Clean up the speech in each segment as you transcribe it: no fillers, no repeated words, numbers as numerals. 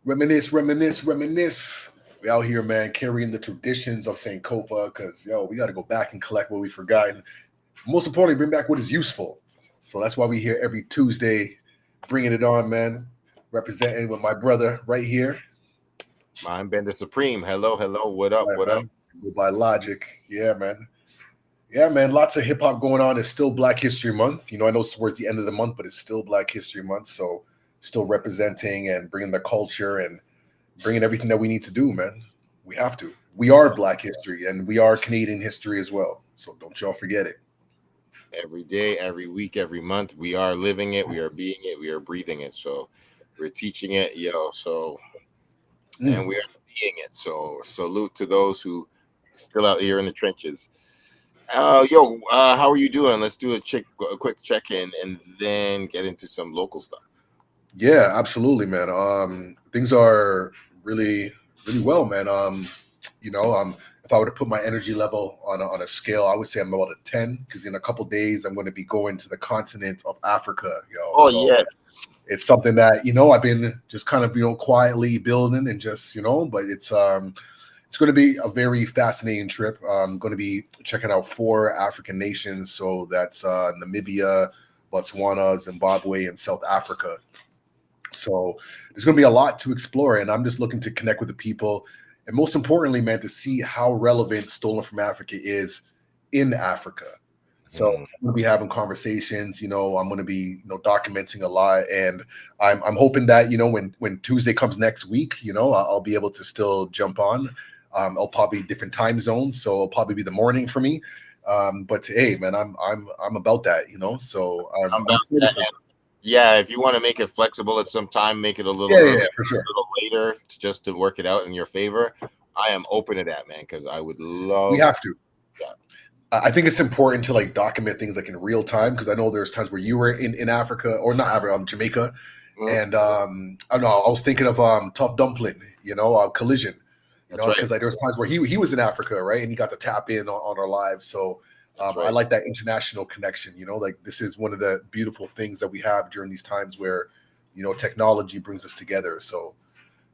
Reminisce, reminisce, reminisce. We out here, man, carrying the traditions of St. Kofa because, we got to go back and collect what we've forgotten. Most importantly, bring back what is useful. So that's why we here every Tuesday, bringing it on, man. Representing with my brother right here. Mindbender Supreme. Hello, hello. What up? Right, What up? man. Go by Logic. Yeah, man. Yeah, man. Lots of hip hop going on. It's still Black History Month. I know it's towards the end of the month, but it's still Black History Month. So still representing and bringing the culture and bringing everything that we need to do, man. We have to. We are Black history and we are Canadian history as well. So don't y'all forget it. Every day, every week, every month, we are living it. We are being it. We are breathing it. So we're teaching it, yo. So Mm. and we are seeing it. So salute to those who still out here in the trenches. How are you doing? Let's do a quick check in, and then get into some local stuff. Yeah, absolutely, man. Things are really, really well, man. If I were to put my energy level on a scale, I would say I'm about a 10 because in a couple days I'm going to be going to the continent of Africa, yo. Oh So yes, it's something that I've been just kind of quietly building and just but it's going to be a very fascinating trip. I'm going to be checking out four African nations, so that's Namibia, Botswana, Zimbabwe, and South Africa. So there's going to be a lot to explore, and I'm just looking to connect with the people, and most importantly, man, to see how relevant Stolen from Africa is in Africa. So mm, I'm going to be having conversations. I'm going to be documenting a lot, and I'm hoping that when Tuesday comes next week, I'll be able to still jump on. I'll probably different time zones, so it'll probably be the morning for me. But hey, man, I'm about that. So I'm I'm about excited that. for. Yeah, if you want to make it flexible at some time, make it a little Yeah, yeah, yeah, earlier, for sure. a little later, just to work it out in your favor. I am open to that, man, because I would We love have to. that. I think it's important to like document things like in real time because I know there's times where you were in Africa or not Africa, Jamaica, Mhm. and I don't know. I was thinking of Tough Dumpling, Collision, That's right. because like there's times where he was in Africa, right, and he got to tap in on our lives. So That's I right. like that international connection. Like this is one of the beautiful things that we have during these times where technology brings us together. So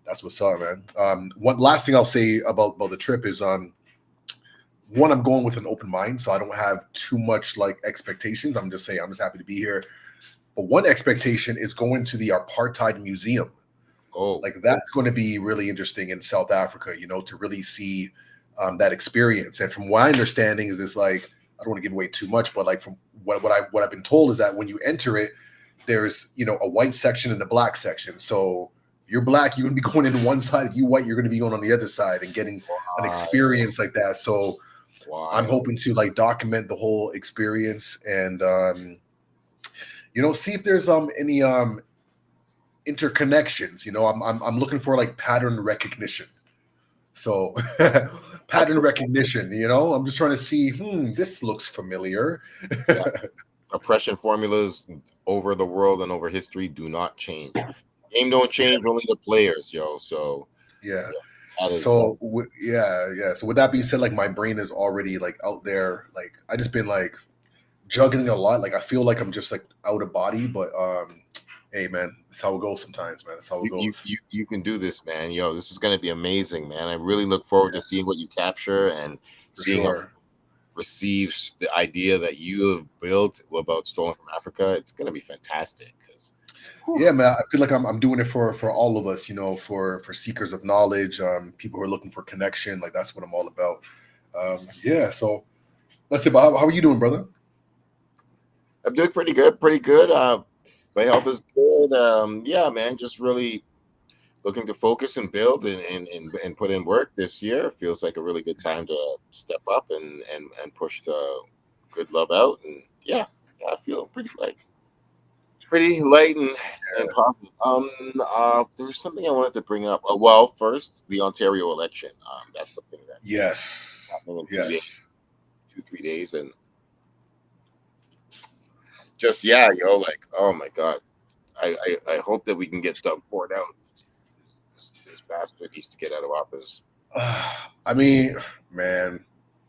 that's what's up, man. One last thing I'll say about the trip is one, I'm going with an open mind, so I don't have too much like expectations. I'm just saying I'm just happy to be here. But one expectation is going to the apartheid museum. Oh, Like that's going to be really interesting in South Africa, to really see that experience. And from my understanding is this like I don't want to give away too much, but like from what I've been told is that when you enter it, there's a white section and a black section. So if you're black, you're gonna be going in one side. If you white, you're gonna be going on the other side and getting an wild, experience like that. So I'm wild. hoping to like document the whole experience and see if there's any interconnections. I'm looking for like pattern recognition. So pattern Excellent. recognition. I'm just trying to see. This looks familiar. Yeah. Oppression formulas over the world and over history do not change. Game don't change, only the players, yo. So Yeah. yeah, that is So that's yeah, yeah. So with that being said, like my brain is already like out there. Like I just been like juggling a lot. Like I feel like I'm just like out of body, but hey man, that's how it goes sometimes, man. That's how it goes. you can do this, man. Yo, this is gonna be amazing, man. I really look forward to Yeah, seeing what you capture and for seeing how sure. receives the idea that you have built about Stolen from Africa. It's gonna be fantastic because Yeah, man. I feel like I'm doing it for all of us, for seekers of knowledge, people who are looking for connection. Like that's what I'm all about. Yeah. So let's say, but how are you doing, brother? I'm doing pretty good, pretty good. My health is good. Yeah, man, just really looking to focus and build and put in work this year. Feels like a really good time to step up and push the good love out. And yeah, yeah, I feel pretty light and positive. There's something I wanted to bring up. Well, first the Ontario election. That's something that Yes. happening in 2 days, Yes. 2 3 days, and just yeah, yo, like oh my god, I hope that we can get Doug Ford out. This bastard needs to get out of office. I mean, man.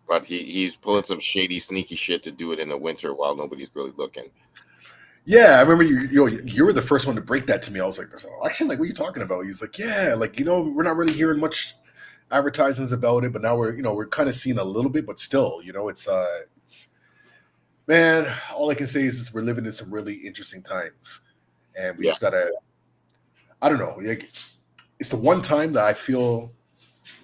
But he's pulling some shady, sneaky shit to do it in the winter while nobody's really looking. Yeah, I remember you were the first one to break that to me. I was like, "There's an election? Like, what are you talking about?" He's like, "Yeah, like we're not really hearing much advertisements about it, but now we're kind of seeing a little bit, but still, it's man. All I can say is we're living in some really interesting times, and we Yeah. just gotta. I don't know. Like, it's the one time that I feel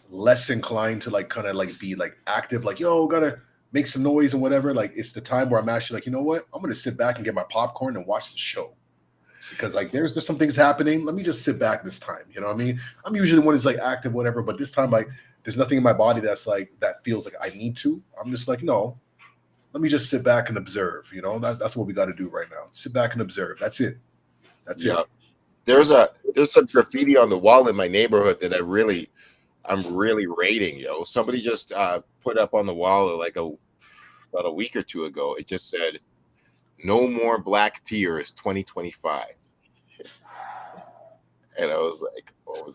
less inclined to like kind of like be like active, like yo, gotta make some noise and whatever. Like, it's the time where I'm actually like, you know what? I'm gonna sit back and get my popcorn and watch the show because like there's just some things happening. Let me just sit back this time. You know what I mean? I'm usually the one who's like active, whatever, but this time like there's nothing in my body that's like that feels like I need to. I'm just like, no, let me just sit back and observe. That's what we got to do right now. Sit back and observe. That's it. That's it. Yeah. There's some graffiti on the wall in my neighborhood that I'm really rating, yo. Somebody just put up on the wall like about a week or two ago. It just said, "No more black tears, 2025." And That's oh,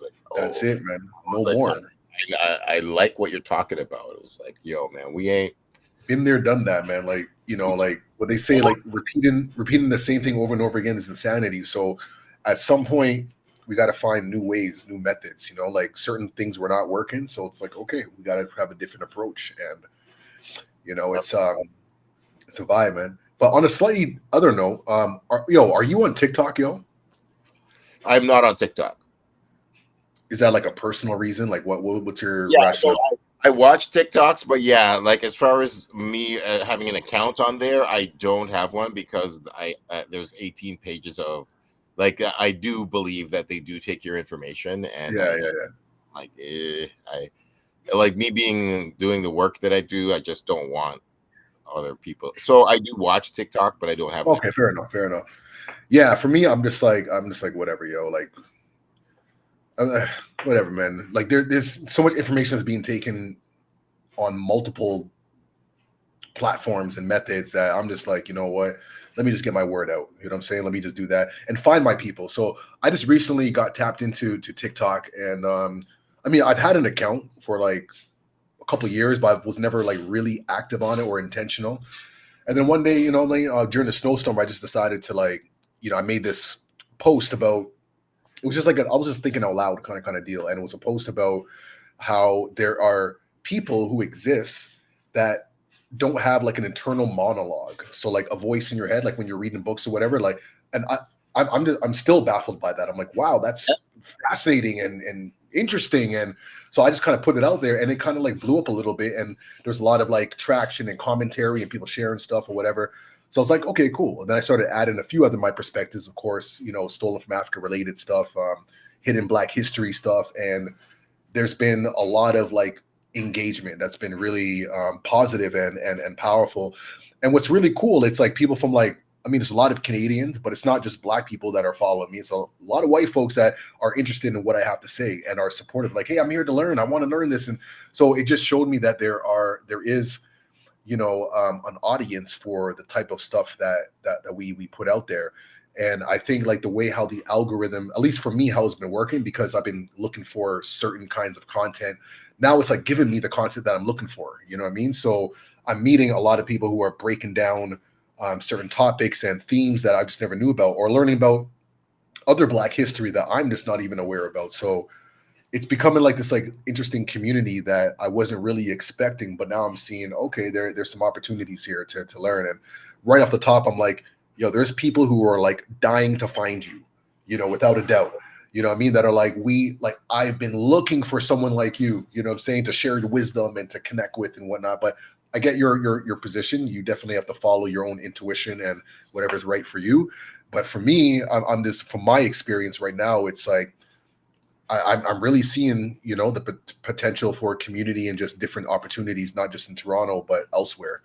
it, man. I was No like, more. I like what you're talking about. It was like, yo, man, we ain't. Been there, done that, man. Like We, like what they say, like repeating the same thing over and over again is insanity. So at some point we got to find new ways, new methods. Like certain things were not working, so it's like okay, we got to have a different approach, and it's a vibe, man. But on a slightly other note, are you on TikTok, yo? I'm not on TikTok. Is that like a personal reason? Like what's your Yeah, so rationale? I watch TikToks, but yeah, like as far as me having an account on there, I don't have one because I there's 18 pages of I do believe that they do take your information, and Yeah, yeah, I like me being doing the work that I do. I just don't want other people. So I do watch TikTok, but I don't have an okay, account. fair enough, fair enough. Yeah, for me, I'm just like whatever, yo. Like uh, whatever, man. Like there's so much information that's being taken on multiple platforms and methods that I'm just like, you know what? Let me just get my word out. You know what I'm saying? Let me just do that and find my people. So I just recently got tapped into TikTok, and I mean, I've had an account for like a couple years, but I was never like really active on it or intentional. And then one day, like during the snowstorm, I just decided to like, I made this post about. It was just like I was just thinking out loud, kind of deal, and it was a post about how there are people who exist that don't have like an internal monologue. So like a voice in your head, like when you're reading books or whatever. Like, and I'm still baffled by that. I'm like, wow, that's fascinating and interesting. And so I just kind of put it out there, and it kind of like blew up a little bit. And there's a lot of like traction and commentary and people sharing stuff or whatever. So I was like, okay, cool. And then I started adding a few other my perspectives, of course, stolen from Africa related stuff, hidden Black history stuff, and there's been a lot of like engagement that's been really positive and powerful. And what's really cool, it's like people from like, I mean, there's a lot of Canadians, but it's not just Black people that are following me. It's a lot of white folks that are interested in what I have to say and are supportive. Like, hey, I'm here to learn. I want to learn this, and so it just showed me that there is an audience for the type of stuff that we put out there. And I think like the way how the algorithm, at least for me, how it's been working, because I've been looking for certain kinds of content. Now it's like giving me the content that I'm looking for. You know what I mean? So I'm meeting a lot of people who are breaking down certain topics and themes that I just never knew about, or learning about other Black history that I'm just not even aware about. So it's becoming like this like interesting community that I wasn't really expecting, but now I'm seeing okay, there's some opportunities here to learn. And right off the top, I'm like, yo, there's people who are like dying to find you, without a doubt. You know what I mean? That are like, I've been looking for someone like you know what I'm saying, to share the wisdom and to connect with and whatnot. But I get your position. You definitely have to follow your own intuition and whatever's right for you. But for me, I'm just from my experience right now, it's like I'm really seeing, the potential for community and just different opportunities, not just in Toronto, but elsewhere,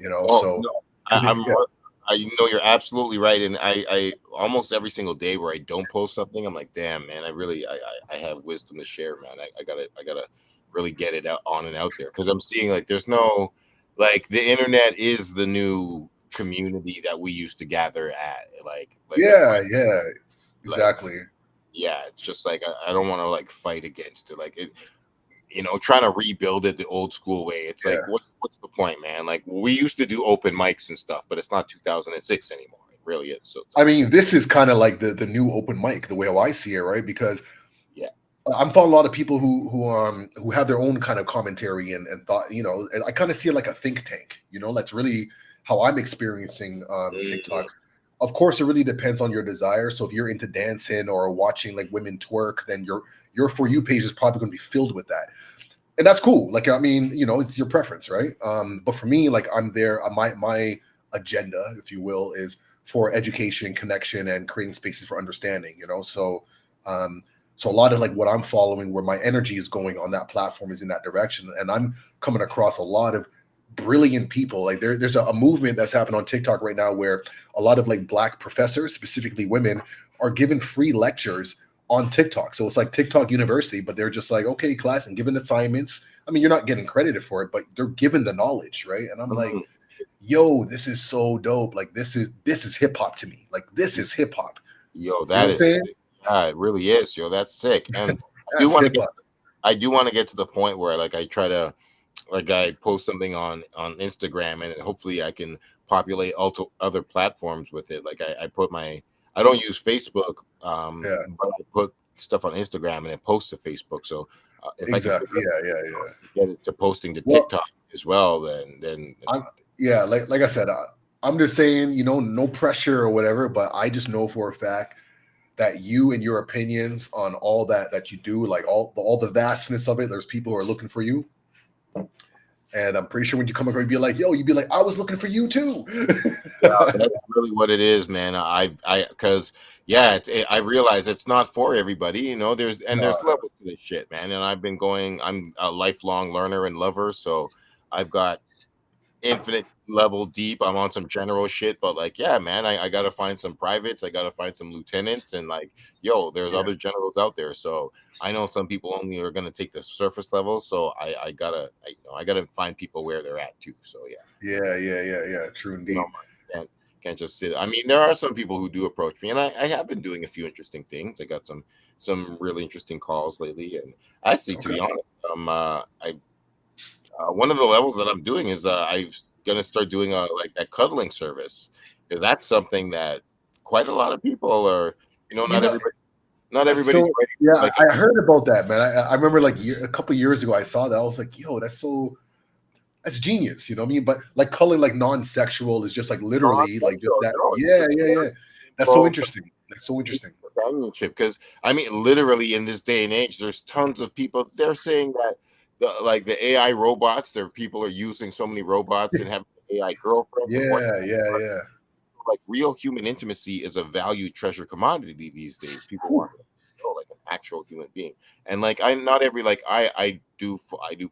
Oh so no, I think, I'm. yeah, I know you're absolutely right, and I almost every single day where I don't post something, I'm like, damn, man, I have wisdom to share, man. I gotta really get it out on and out there because I'm seeing like there's no like the internet is the new community that we used to gather at, like with yeah, friends, yeah, like exactly. yeah, it's just like I don't want to like fight against it, trying to rebuild it the old school way. It's like, Yeah. what's the point, man? Like we used to do open mics and stuff, but it's not 2006 anymore. really is. So I mean, this is kind of like the new open mic, the way how I see it, right? Because yeah. I'm following a lot of people who have their own kind of commentary and thought, and I kind of see it like a think tank, that's really how I'm experiencing Mhm. TikTok. Of course, it really depends on your desire. So if you're into dancing or watching like women twerk, then your For You page is probably going to be filled with that. And that's cool. Like, I mean, it's your preference, right? But for me, like I'm there, my agenda, if you will, is for education, connection, and creating spaces for understanding, um, so a lot of like what I'm following, where my energy is going on that platform is in that direction. And I'm coming across a lot of brilliant people. Like there's a movement that's happened on TikTok right now where a lot of like black professors, specifically women, are given free lectures on TikTok. So it's like TikTok University, but they're just like, okay, class, and given assignments. I mean, you're not getting credited for it, but they're given the knowledge, right? And I'm like, Mhm. yo, this is so dope. Like this is hip hop to me. Like this is hip hop. Yo, You know that what I'm is saying? sick. Yeah, it really is. Yo, that's sick. And I do That's want to hip get hop. I do want to get to the point where like I try to like I post something on Instagram and hopefully I can populate other platforms with it. Like I put my I don't use Facebook, Yeah, but I put stuff on Instagram and it posts to Facebook. So if I can figure exactly. out Yeah, yeah, how yeah. to get it to posting to Well, TikTok as well, then I'm yeah, like I said, I'm just saying, no pressure or whatever, but I just know for a fact that you and your opinions on all that you do, like all the vastness of it, there's people who are looking for you. And I'm pretty sure when you come across, you'd be like, yo, you'd be like, I was looking for you too. yeah, that's really what it is, man. Because yeah, I realize it's not for everybody. There's No, levels to this shit, man. And I've been going. I'm a lifelong learner and lover, so I've got infinite level deep. I'm on some general shit, but like, yeah, man, I gotta find some privates. I gotta find some lieutenants, and like, yo, there's yeah, other generals out there. So I know some people only are gonna take the surface level. So I gotta find people where they're at too. So yeah. yeah, yeah, yeah, yeah. True you know, indeed. can't just sit. I mean, there are some people who do approach me, and I have been doing a few interesting things. I got some really interesting calls lately, and actually, to Okay. be honest, I one of the levels that I'm doing is I'm gonna start doing like that cuddling service because that's something that quite a lot of people are. You know, Not everybody's so ready yeah, for like I heard about that, man. I remember like a couple years ago, I saw that. I was like, yo, that's genius. You know what I mean? But like calling like non-sexual is just like literally like just non-sexual. that. No, Yeah, it's yeah, for yeah. That's so people interesting. That's so interesting. companionship because I mean literally in this day and age there's tons of people they're saying that the AI robots there people are using so many robots and having AI girlfriends and what Yeah, yeah, yeah. like real human intimacy is a valued treasure commodity these days people Whew. want like an actual human being and like I'm not every like I do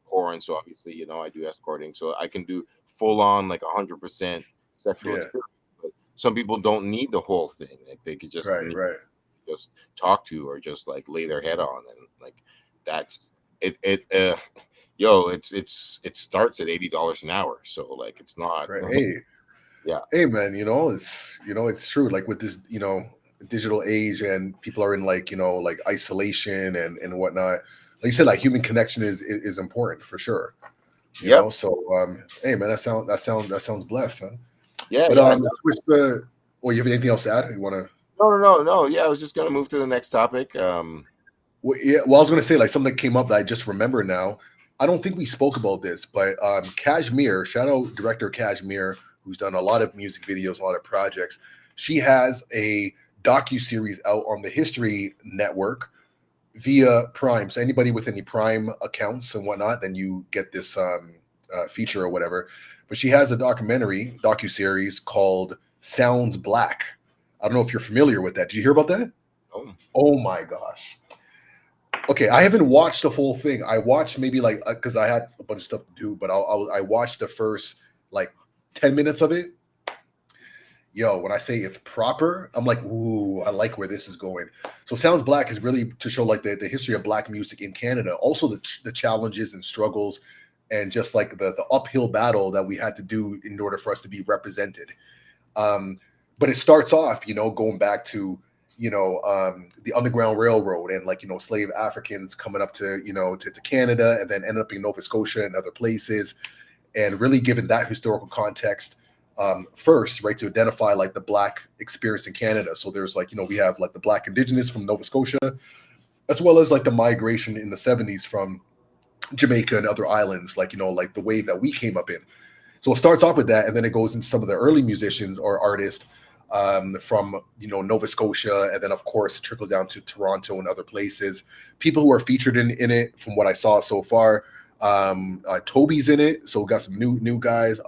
porn so obviously I do escorting so I can do full on like 100% sexual Yeah, experience but some people don't need the whole thing like they could just right, right. just talk to or just like lay their head on and like that's it yo it starts at $80 an hour so like it's not Right. Hey, yeah hey, man. It's true. Like with this, digital age, and people are in like like isolation and whatnot. Like you said, like human connection is important for sure. yep So hey, man, that sounds blessed, huh? yeah But yeah switch the. Well, you have anything else to add? You want to? no yeah I was just gonna move to the next topic Well, yeah. Well, I was going to say like something that came up that I just remember now. I don't think we spoke about this, but Kashmir, shout out director Kashmir, who's done a lot of music videos, a lot of projects. She has a docu series out on the History Network via Prime. So anybody with any Prime accounts and whatnot, then you get this feature or whatever. But she has a docu series called Sounds Black. I don't know if you're familiar with that. Did you hear about that? oh Oh my gosh. Okay, I haven't watched the full thing. I watched maybe like because I had a bunch of stuff to do, but I watched the first like 10 minutes of it. Yo, when I say it's proper, I'm like, ooh, I like where this is going. So Sounds Black is really to show like the history of black music in Canada, also the challenges and struggles, and just like the uphill battle that we had to do in order for us to be represented. Um, but it starts off, going back to the Underground Railroad and like slave Africans coming up to to Canada and then end up in Nova Scotia and other places, and really giving that historical context. first, right, to identify like the Black experience in Canada. So there's like, we have like the Black Indigenous from Nova Scotia, as well as like the migration in the 70s from Jamaica and other islands, like, like the wave that we came up in. So it starts off with that, and then it goes into some of the early musicians or artists from Nova Scotia, and then of course it trickles down to Toronto and other places. People who are featured in it, from what I saw so far, Toby's in it, so we got some new guys.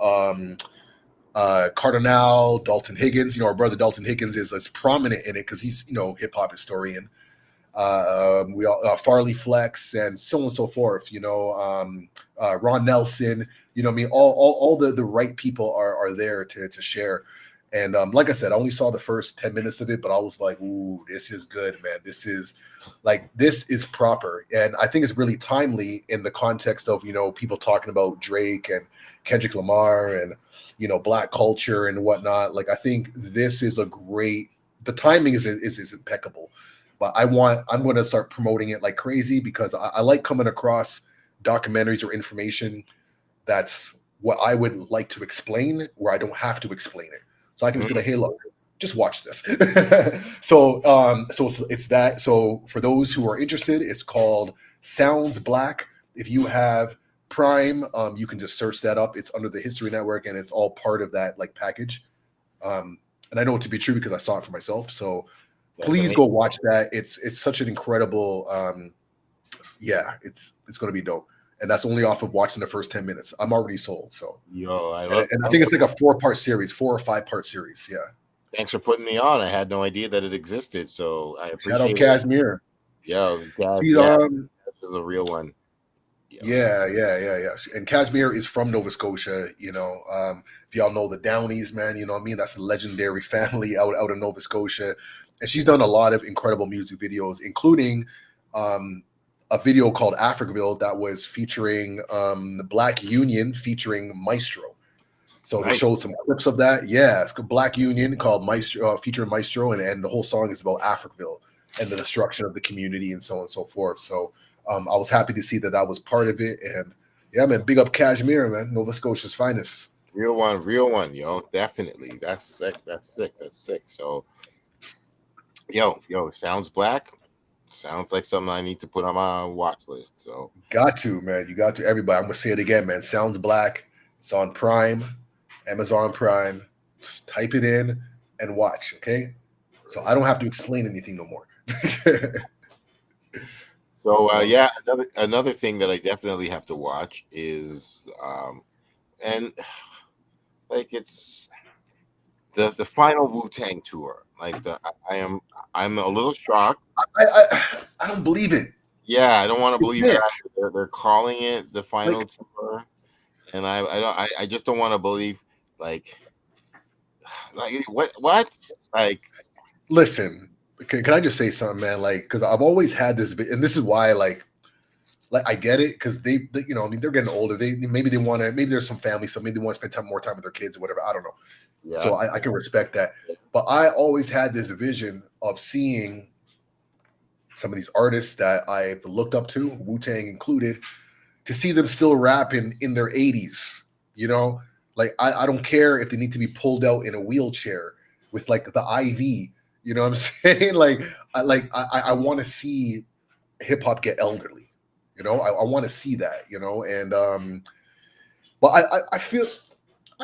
Cardinal, Dalton Higgins. Our brother Dalton Higgins is as prominent in it because he's hip hop historian. We all Farley Flex and so on and so forth. Ron Nelson. I mean, all the right people are there to share. And like I said, I only saw the first 10 minutes of it, but I was like, ooh, this is good, man. This is proper. And I think it's really timely in the context of, people talking about Drake and Kendrick Lamar and, Black culture and whatnot. Like, I think this is the timing is impeccable. But I'm going to start promoting it like crazy because I like coming across documentaries or information that's what I would like to explain where I don't have to explain it. So I can just be like, hey, look, just watch this. So it's that. So for those who are interested, it's called Sounds Black. If you have Prime, you can just search that up. It's under the History Network, and it's all part of that like package. And I know it to be true because I saw it for myself. So please go watch that. It's such an incredible. It's going to be dope. And that's only off of watching the first 10 minutes. I'm already sold. So, I think it's like a 4 or 5-part series. Yeah. Thanks for putting me on. I had no idea that it existed. So I appreciate it. Shout out Casimir. Yo, this is a real one. Yeah. And Casimir is from Nova Scotia. If y'all know the Downies, man, you know what I mean? That's a legendary family out of Nova Scotia. And she's done a lot of incredible music videos, including a video called Africville that was featuring the Black Union featuring Maestro. So they showed some clips of that. Yeah, it's Black Union called Maestro, featuring Maestro, and the whole song is about Africville and the destruction of the community and so on and so forth. So I was happy to see that was part of it. And yeah, man, big up Kashmir, man, Nova Scotia's finest. Real one, yo, definitely. That's sick. So, yo, Sounds Black. Sounds like something I need to put on my watch list. So got to, man. You got to. Everybody, I'm gonna say it again, man. Sounds Black. It's on Prime, Amazon Prime. Just type it in and watch. Okay, so I don't have to explain anything no more. So another thing that I definitely have to watch is and like it's the final Wu-Tang tour. Like I'm a little shocked. I don't believe it. Yeah, I don't want to believe it. They're calling it the final tour, and I just don't want to believe like what like. Listen, can I just say something, man? Like, because I've always had this, and this is why like I get it because they I mean they're getting older. Maybe they want to. Maybe there's some family, so maybe they want to spend more time with their kids or whatever. I don't know. Yeah. So I can respect that. But I always had this vision of seeing some of these artists that I've looked up to, Wu-Tang included, to see them still rapping in their 80s. Like I don't care if they need to be pulled out in a wheelchair with like the IV. You know what I'm saying? I want to see hip hop get elderly. I want to see that. And but I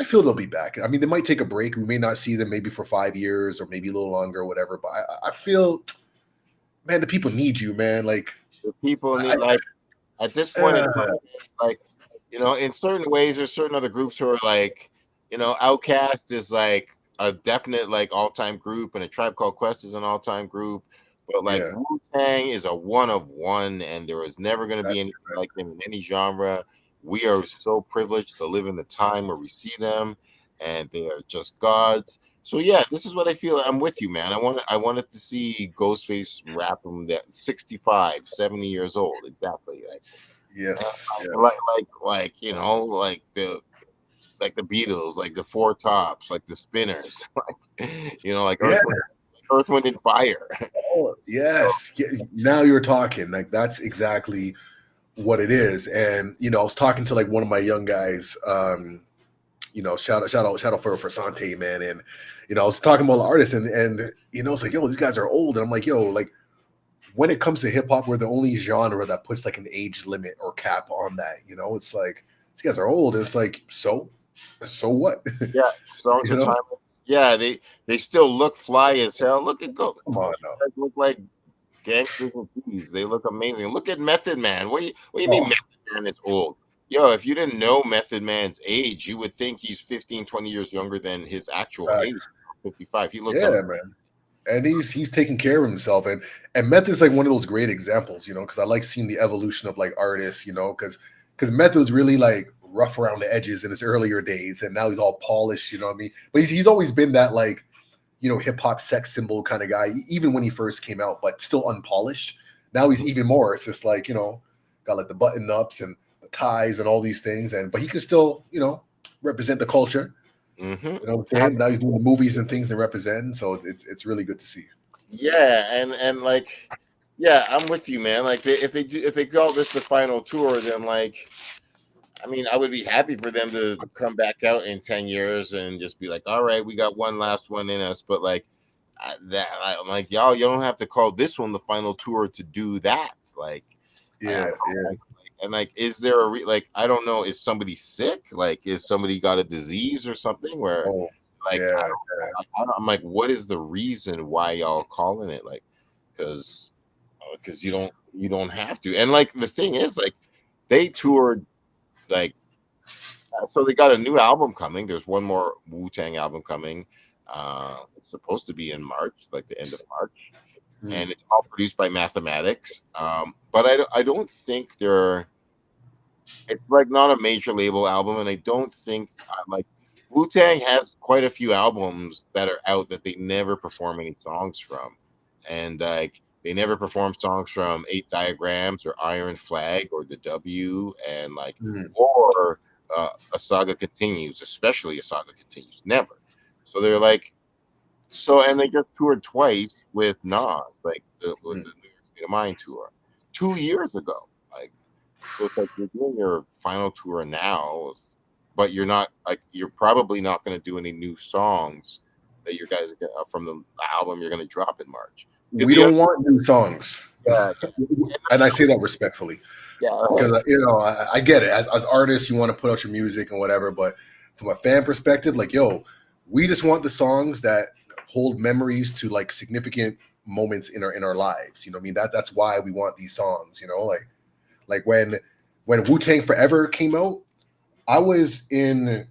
feel they'll be back. I mean, they might take a break. We may not see them maybe for 5 years or maybe a little longer or whatever. But I feel, man, the people need you, man. Like the people need, like at this point, like in certain ways, there's certain other groups who are like, Outkast is like a definite like all-time group, and A Tribe Called Quest is an all-time group. But like Wu-Tang is a one of one, and there is never going to be anything like them in any genre. We are so privileged to live in the time where we see them, and they are just gods. So yeah, this is what I feel. I'm with you, man. I wanted to see Ghostface rap them that 65, 70 years old. Exactly. Like, yes. Like the Beatles, like the Four Tops, like the Spinners, like Earth, Wind and Fire. Oh, yes. Now you're talking. Like that's exactly what it is. And I was talking to like one of my young guys shout out for Sante, man. And I was talking about the artists, and it's like, yo, these guys are old, and I'm like, yo, like when it comes to hip hop, we're the only genre that puts like an age limit or cap on that. It's like these guys are old, and it's like, so what? Yeah, songs you are know, timeless. Yeah, they still look fly as hell. Look at go. come on These now. guys look like gangsters and thieves. They look amazing. Look at Method Man. What do you mean Oh, Method Man is old? Yo, if you didn't know Method Man's age, you would think he's 15, 20 years younger than his actual age. 55. He looks yeah, man. And he's taking care of himself, and Meth is like one of those great examples, because I like seeing the evolution of like artists, because Meth was really like rough around the edges in his earlier days, and now he's all polished, you know what I mean? But he's always been that like hip hop sex symbol kind of guy, even when he first came out, but still unpolished. Now he's even more. It's just like got like the button ups and the ties and all these things, and but he can still represent the culture. mm-hmm. You know what I'm saying? Now he's doing the movies and things to represent, so it's really good to see. Yeah, and like, yeah, I'm with you, man. Like, if they call this the final tour, then like, I mean, I would be happy for them to come back out in 10 years and just be like, all right, we got one last one in us. But like I'm like, y'all, you don't have to call this one the final tour to do that. Like, Yeah, like, and like, is there like, I don't know, is somebody sick? Like, is somebody got a disease or something where oh like yeah, I'm like, what is the reason why y'all calling it? Like, because you don't have to. And like the thing is, like, they toured like, so they got a new album coming. There's one more Wu-Tang album coming. It's supposed to be in March, like the end of March, mm, and it's all produced by Mathematics. But I don't think they're. It's like not a major label album, and I don't think like Wu-Tang has quite a few albums that are out that they never perform any songs from, and like they never perform songs from Eight Diagrams or Iron Flag or the W, and like mm, or A Saga Continues, especially A Saga Continues, never. So they're like, and they just toured twice with Nas, like with mm, the New York State of Mind tour 2 years ago, like. So it's like you're doing your final tour now, but you're not like, you're probably not going to do any new songs that you guys are from the album you're going to drop in March. we don't want new songs, Yeah, and I say that respectfully yeah, because I get it. As artists, you want to put out your music and whatever, but from a fan perspective, like yo, we just want the songs that hold memories to like significant moments in our lives. You know what I mean? That's why we want these songs. Like when Wu Tang Forever came out, I was in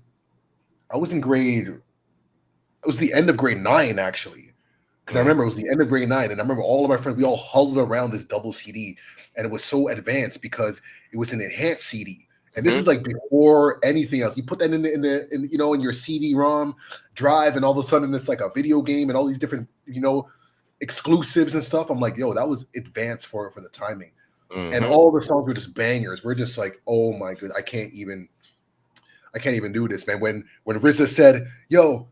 I was in grade. It was the end of grade 9 actually, because I mm-hmm, remember it was the end of grade 9, and I remember all of my friends, we all huddled around this double CD, and it was so advanced because it was an enhanced CD. And this mm-hmm, is like before anything else. You put that in your CD-ROM drive, and all of a sudden it's like a video game and all these different exclusives and stuff. I'm like, yo, that was advanced for the timing. And mm-hmm. all the songs were just bangers. We're just like, oh my good, I can't even do this, man. When RZA said, yo,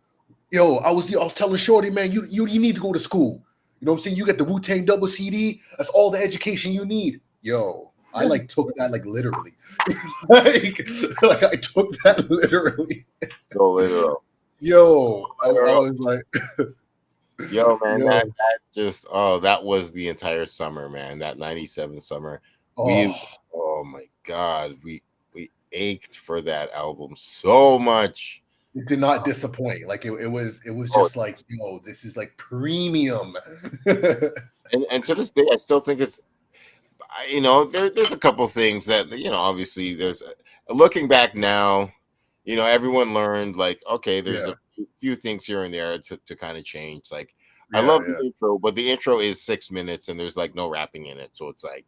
I was telling Shorty, man, you need to go to school. You know what I'm saying? You get the Wu-Tang double CD. That's all the education you need. Yo, I like took that like literally. like I took that literally. So literal, I literal. was like, Yo, man, that yo, that just that was the entire summer, man. That '97 summer, we, oh, oh my God, we ached for that album so much. it did not disappoint. Like it was Oh, just like, this is like premium. and to this day, I still think it's, there's a couple things that, obviously there's looking back now, everyone learned like, okay, there's Yeah, a few things here and there to kind of change. Like, I yeah, love the yeah, intro, but the intro is 6 minutes and there's like no rapping in it, so it's like,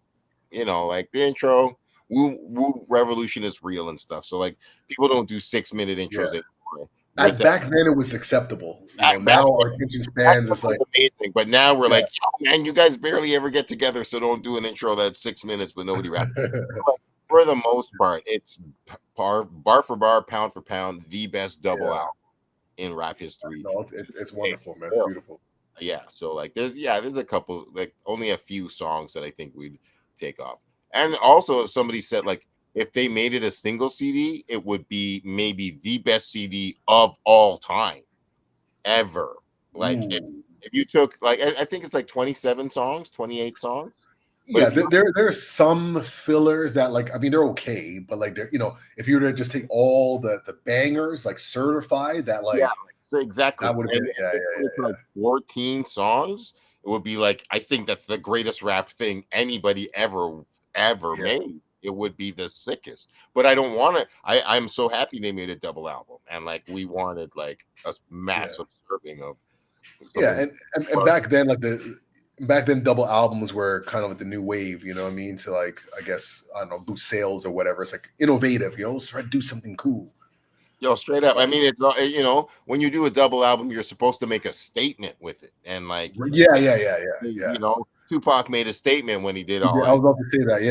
like the intro, Woo Revolution is real and stuff, so like people don't do 6 minute yeah. intros anymore. With At that, back then it was acceptable. back Now our attention that spans stuff is was like, amazing, but now we're yeah. like, yo, man, you guys barely ever get together, so don't do an intro that's 6 minutes with nobody rapping. Like, for the most part, it's bar for bar, pound for pound, the best double Yeah, album in rap history. no, it's Hey, wonderful, man. still. Beautiful. Yeah, so like there's a couple, like only a few songs that I think we'd take off. And also, if somebody said like, if they made it a single CD, it would be maybe the best CD of all time ever. Like Ooh. if you took like I think it's like 27 songs, 28 songs. But Yeah, if you there's some fillers that like I mean they're okay, but like they're if you were to just take all the bangers like certified that yeah, like so exactly. that would have And been if yeah they put it to like 14 songs, it would be like I think that's the greatest rap thing anybody ever yeah made. It would be the sickest. But I don't want to I'm so happy they made a double album and like we wanted like a yeah massive serving of some yeah of and back then like back then double albums were kind of like the new wave, you know what I mean? To like I guess I don't know boost sales or whatever. It's like innovative, let's try to do something cool. yo, straight up. I mean, it's when you do a double album, you're supposed to make a statement with it, and like Yeah. Tupac made a statement when he did Yeah, all I his. was about to say that.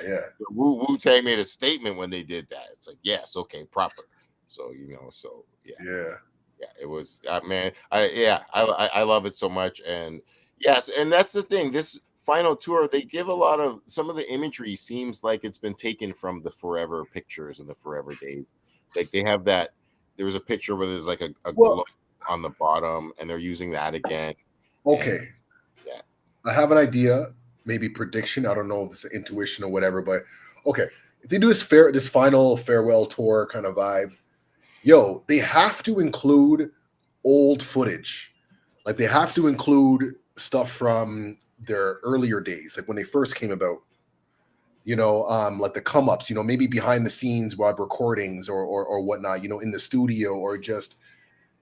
Yeah. Wu-Tang made a statement when they did that. It's like yes, okay, proper. So so yeah, Yeah. yeah, it was man. I love it so much, and yes, and that's the thing. This final tour, they give a lot of some of the imagery seems like it's been taken from the Forever pictures and the Forever days. Like they have that. There was a picture where there's like a Well, glow on the bottom, and they're using that again. And okay. yeah, I have an idea, maybe prediction. I don't know if it's intuition or whatever, but okay. If they do this final farewell tour kind of vibe, they have to include old footage. Like they have to include stuff from their earlier days, like when they first came about. Like the come ups, maybe behind the scenes while recordings or whatnot, in the studio or just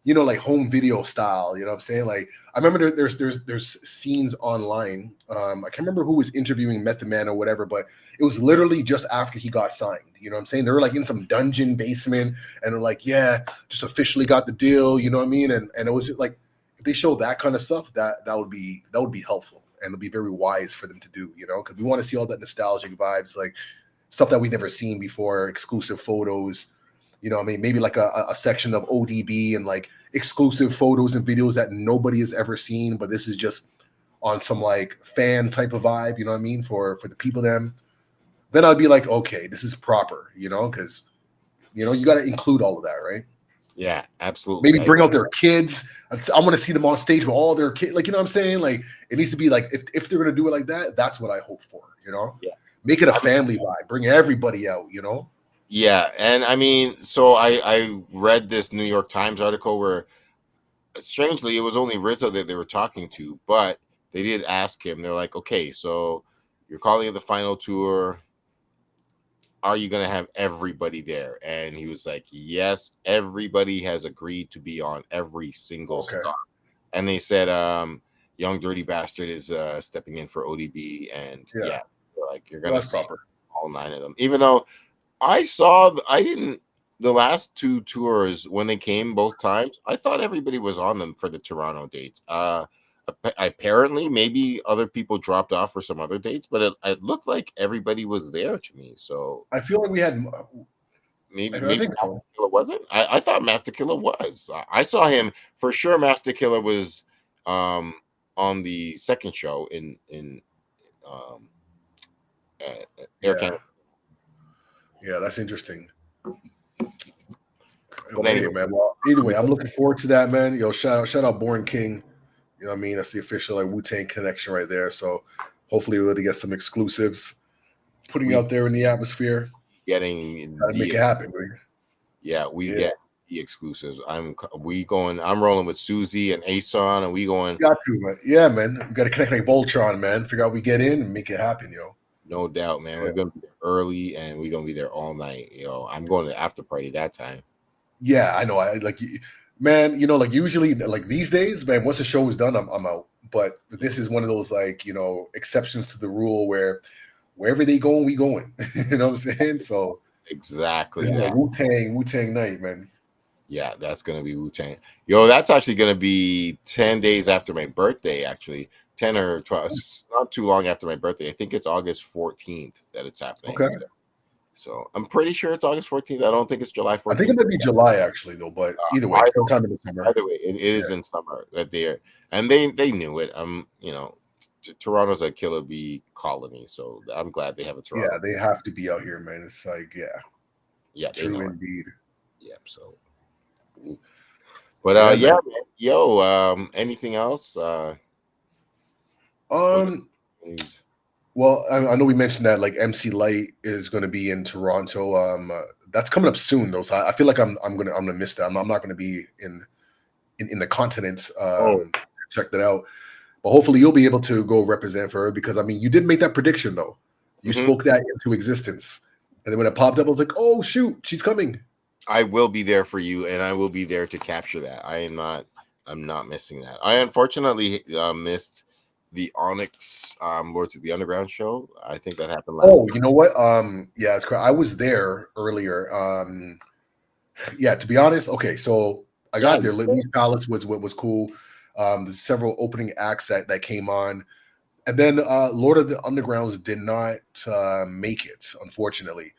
like home video style. You know what I'm saying? Like I remember there's scenes online. I can't remember who was interviewing Method Man or whatever, but it was literally just after he got signed. You know what I'm saying? They were like in some dungeon basement, and they're like, yeah, just officially got the deal. You know what I mean? And it was like if they show that kind of stuff, that would be helpful and it'll be very wise for them to do. Because we want to see all that nostalgic vibes, like stuff that we've never seen before, exclusive photos. I mean, maybe like a section of ODB and like exclusive photos and videos that nobody has ever seen, but this is just on some like fan type of vibe, you know what I mean? For the people then I'd be like, okay, this is proper, because you got to include all of that, right? yeah, absolutely. Maybe bring out their kids. I want to see them on stage with all their kids. Like, you know what I'm saying? Like, it needs to be like, if they're going to do it like that, that's what I hope for, Yeah, Make it a I mean, family vibe. Bring everybody out. yeah, and I mean, so I read this New York Times article where strangely, it was only Rizzo that they were talking to, but they did ask him. They're like, okay, so you're calling it the final tour. Are you going to have everybody there? And he was like, yes, everybody has agreed to be on every single Okay. stop. And they said, Young Dirty Bastard is stepping in for ODB. And Yeah. like, you're going to That's see proper. all 9 of them. Even though the last 2 tours when they came both times, I thought everybody was on them for the Toronto dates. Apparently, maybe other people dropped off for some other dates, but it looked like everybody was there to me. So I feel like we had. maybe I think Master so. Killer wasn't. I thought Master Killer was. I saw him for sure. Master Killer was on the second show in um, Air Yeah. Canada. Yeah, that's interesting. But Well, hey, anyway, man. Well, either way, I'm looking forward to that, man. Shout out Born King. You know what I mean? That's the official like Wu-Tang connection right there. So hopefully we'll get some exclusives putting we out there in the atmosphere. getting Gotta make the it happen, man. yeah, we Yeah. get the exclusives. I'm rolling with Susie and Ason, and we going Got to, man. Yeah, man. We gotta connect like Voltron, man. Figure out we get in and make it happen, no doubt, man. Yeah. We're gonna be there early and we're gonna be there all night. I'm going to the after party that time. Yeah, I know. I like, man. Like usually, like these days, man. Once the show is done, I'm out. But this is one of those like exceptions to the rule where wherever they going, we going. You know what I'm saying? So Exactly this is a that. Wu-Tang night, man. Yeah, that's gonna be Wu-Tang. Yo, that's actually gonna be 10 days after my birthday, actually. 10 or 12, it's not too long after my birthday. I think it's August 14th that it's happening. Okay. So I'm pretty sure it's August 14th. I don't think it's July I think it 14th. might be July actually, though. But either way, sometime in the summer. Either way, it is in summer that they're and they knew it. Toronto's a killer bee colony, so I'm glad they have a Yeah, Toronto. they have to be out here, man. It's like, yeah, Yeah, they true know it. indeed. Yeah, so. But Yeah, yeah, man. man. Yo, anything else? What Um, news? well, I know we mentioned that like MC Light is going to be in Toronto. That's coming up soon, though. So I feel like I'm gonna miss that. I'm not going to be in the continent. Oh, Check that out. But hopefully you'll be able to go represent for her because I mean you did make that prediction though. You hmm spoke that into existence, and then when it popped up, I was like, oh shoot, she's coming. I will be there for you, and I will be there to capture that. I am not. I'm not missing that. I unfortunately missed the Onyx Lords of the Underground show. I think that happened last Oh, night. you know what? Yeah, it's correct. I was there earlier. Yeah, to be honest, okay, so I Yeah, got there. Lee's Palace was what was cool. There's several opening acts that came on, and then Lord of the Undergrounds did not make it, unfortunately.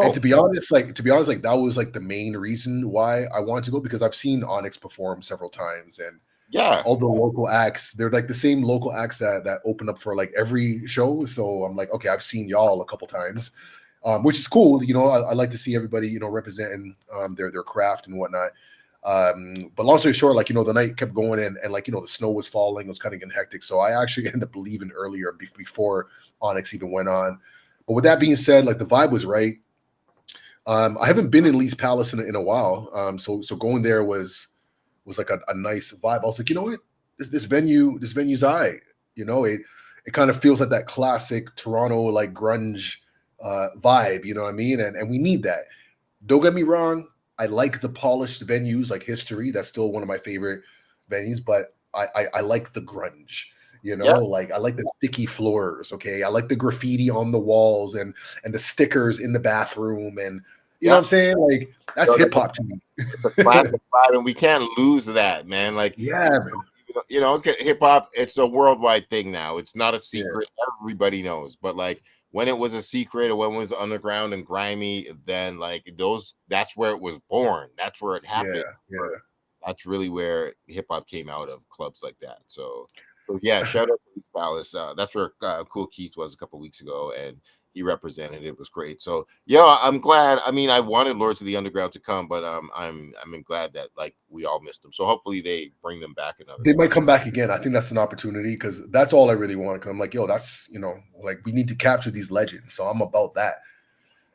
And oh, to be honest, like that was like the main reason why I wanted to go because I've seen Onyx perform several times, and yeah, all the local acts, they're like the same local acts that open up for like every show. So I'm like, okay, I've seen y'all a couple times, which is cool. You know, I like to see everybody, you know, representing their craft and whatnot. But long story short, like you know, the night kept going and like you know, the snow was falling. It was kind of getting hectic, so I actually ended up leaving earlier before Onyx even went on. But with that being said, like the vibe was right. I haven't been in Lee's Palace in a while, so going there was like a nice vibe. I was like, you know what, this venue's I. You know, it kind of feels like that classic Toronto like grunge vibe. You know what I mean? And we need that. Don't get me wrong. I like the polished venues like History. That's still one of my favorite venues, but I like the grunge. You know, yeah. like I like the sticky floors. Okay, I like the graffiti on the walls and the stickers in the bathroom, and you know Yeah. what I'm saying. Like that's So hip hop to it's a me. classic vibe, and we can't lose that, man. Like Yeah, man. hip hop, it's a worldwide thing now. It's not a Yeah, secret. Everybody knows. But like when it was a secret or when it was underground and grimy, then like that's where it was born. That's where it yeah, happened. yeah. That's really where hip hop came out of, clubs like that. So yeah, shout out to East Palace. That's where Cool Keith was a couple weeks ago, and he represented. It was great. So yeah, I'm glad. I mean, I wanted Lords of the Underground to come, but I'm glad that like we all missed them. So hopefully they bring them back another They time. might come back again. I think that's an opportunity because that's all I really want. Because I'm like, yo, that's you know, like we need to capture these legends. So I'm about that.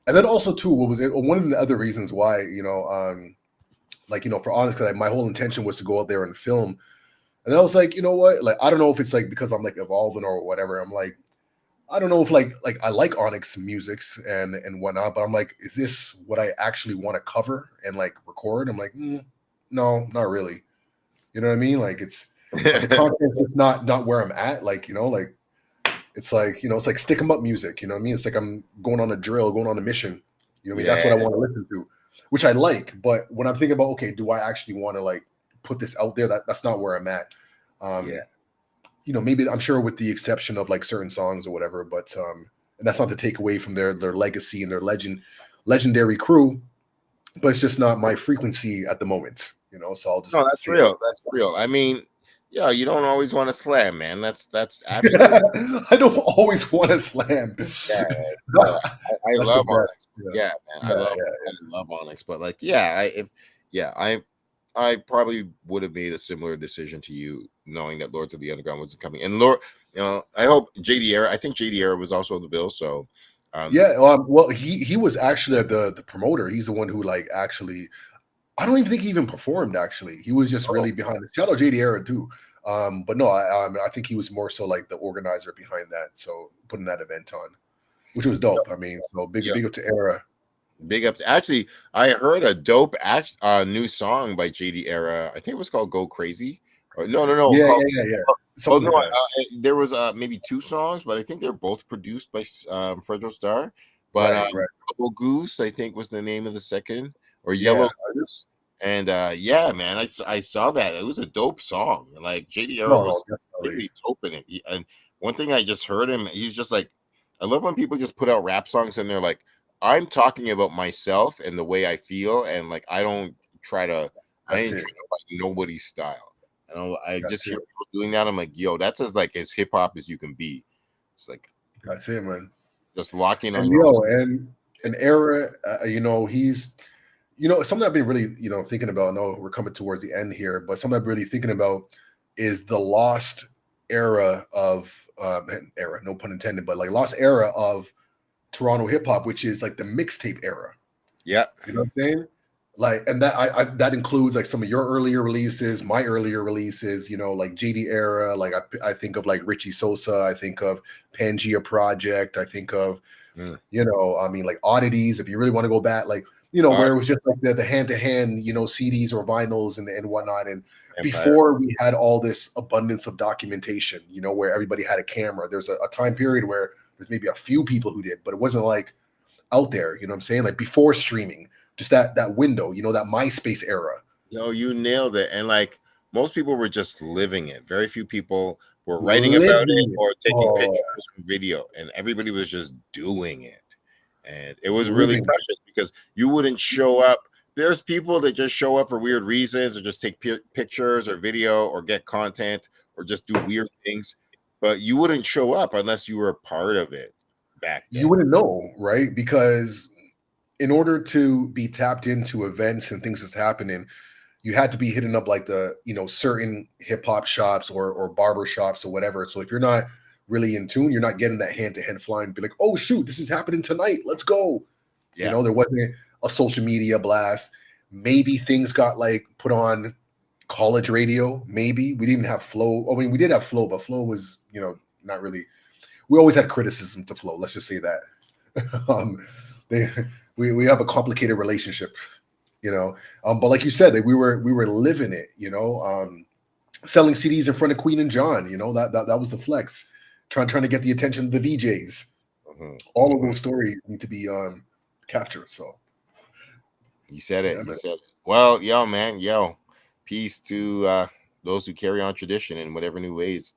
And then also too, what was it? One of the other reasons why you know, like you know, for honest, because my whole intention was to go out there and film. And then I was like, you know what? Like I don't know if it's like because I'm like evolving or whatever. I'm like, I don't know if like I like Onyx musics and whatnot, but I'm like, is this what I actually want to cover and like record? I'm like, no, not really. You know what I mean? Like it's like the content is not where I'm at. Like, you know, like it's like, you know, it's like stick 'em up music, you know what I mean? It's like I'm going on a drill, going on a mission. You know what I mean? That's Yeah, what I want to listen to, which I like. But when I'm thinking about, okay, do I actually want to like put this out there? That's not where I'm at. yeah, You know, maybe I'm sure with the exception of like certain songs or whatever, but and that's not to take away from their legacy and their legendary crew, but it's just not my frequency at the moment, you know. So I'll no, just that's say it. real. That's real. I mean, yeah, you don't always want to slam, man. That's absolutely. I don't always want to slam. Yeah, no, I That's the love best. Onyx. Yeah, Yeah, man, yeah, yeah, I love Onyx. But like, yeah, yeah, I probably would have made a similar decision to you, knowing that Lords of the Underground wasn't coming. And Lord, I hope JD Era. I think JD Era was also on the bill. So, um, yeah. Well, he was actually the promoter. He's the one who like actually. I don't even think he even performed. Actually, he was just oh really behind it. Shout out JD Era too. But no, I think he was more so like the organizer behind that. So putting that event on, which was dope. I mean, so yeah, big up to Era. big up. Actually, I heard a dope new song by JD Era. I think it was called "Go Crazy." Or no, Yeah, called. yeah, yeah, yeah. Oh Something no, like that. there was maybe two songs, but I think they're both produced by Fredro Starr. But Right, right. Double Goose, I think, was the name of the second, or Yellow Yeah, Goose. And yeah, man, I saw that. It was a dope song. Like JD Era no, no, was definitely. really dope in it. And one thing I just heard him, he's just like, I love when people just put out rap songs and they're like, I'm talking about myself and the way I feel, and like I That's ain't it. trying to find nobody's style. I just That's hear it. people doing that. I'm like, yo, that's as hip hop as you can be. It's like That's it, man. just locking on And your own. and an era, he's something I've been really, thinking about. I know we're coming towards the end here, but something I've been really thinking about is the lost era of era, no pun intended, but like lost era of Toronto hip hop, which is like the mixtape era. Yeah. You know what I'm saying? Like, and that that includes like some of your earlier releases, my earlier releases. Like JD era. Like I think of like Richie Sosa. I think of Pangea Project. I think of Mm. I mean, like oddities. If you really want to go back, like where it was just like the hand to hand, CDs or vinyls and whatnot. And Empire. before we had all this abundance of documentation, where everybody had a camera. There's a time period where there's maybe a few people who did, but it wasn't like out there. You know what I'm saying? Like before streaming, just that window. That MySpace era. Yo, you nailed it. And like most people were just living it. Very few people were writing about it Living it. or taking Oh, pictures and video, and everybody was just doing it. And it was really living it. precious because you wouldn't show up. There's people that just show up for weird reasons or just take pictures or video or get content or just do weird things, but you wouldn't show up unless you were a part of it back You then. wouldn't know, right? Because in order to be tapped into events and things that's happening, you had to be hitting up like the certain hip hop shops or barber shops or whatever. So if you're not really in tune, you're not getting that hand to hand flying. Be like, oh shoot, this is happening tonight. Let's go. Yeah. There wasn't a social media blast. Maybe things got like put on college radio. Maybe we didn't even have Flow. I mean, we did have Flow, but Flow was not really. We always had criticism to Flow. Let's just say that. um, they, we have a complicated relationship. But like you said, that we were living it. Selling CDs in front of Queen and John. That was the flex. Trying to get the attention of the VJs. Mm-hmm. All of those stories need to be captured. So you said it. yeah, You man. said it. Well, yo, man, peace to those who carry on tradition in whatever new ways.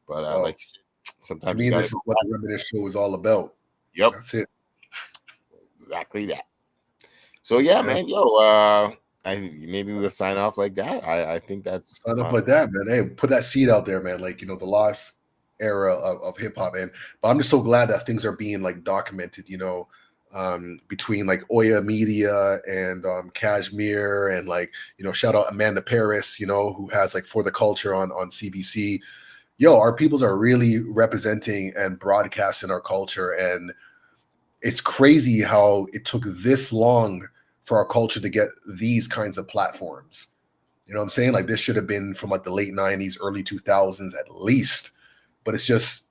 But Well, like you said, to sometimes you me, got this to is go what back. the Reminisce show is all about. Yep, That's it. exactly that. So yeah, Yeah. man, maybe we'll sign off like that. I think that's Sign up like that, man. Hey, put that seed out there, man. Like, the lost era of hip hop. But I'm just so glad that things are being like documented, between like Oya Media and Kashmir and like, shout out Amanda Paris, who has like For the Culture on CBC. Yo, our peoples are really representing and broadcasting our culture. And it's crazy how it took this long for our culture to get these kinds of platforms. You know what I'm saying? Like this should have been from like the late 90s, early 2000s at least. But it's just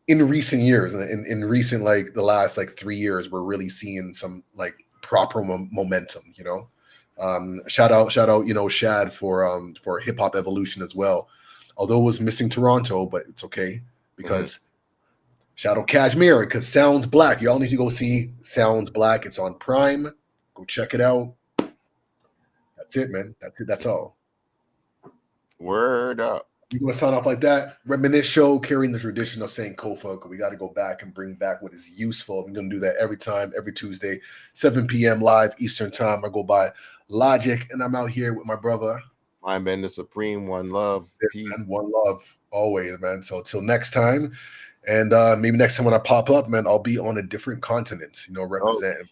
in recent years, in recent like the last like 3 years, we're really seeing some like proper momentum, shout out, Shad for hip hop evolution as well. Although it was missing Toronto, but it's okay because shout out Kashmir because Sounds Black. Y'all need to go see Sounds Black. It's on Prime. Go check it out. That's it, man. That's it. That's all. word up. You want to sign off like that? Reminisce show, carrying the tradition of St. Kofa. We got to go back and bring back what is useful. I'm going to do that every time, every Tuesday, 7 p.m. live Eastern time. I go by Logic, and I'm out here with my brother. Mindbender Supreme, one love, peace. And one love, always, man. So till next time, and maybe next time when I pop up, man, I'll be on a different continent, representing.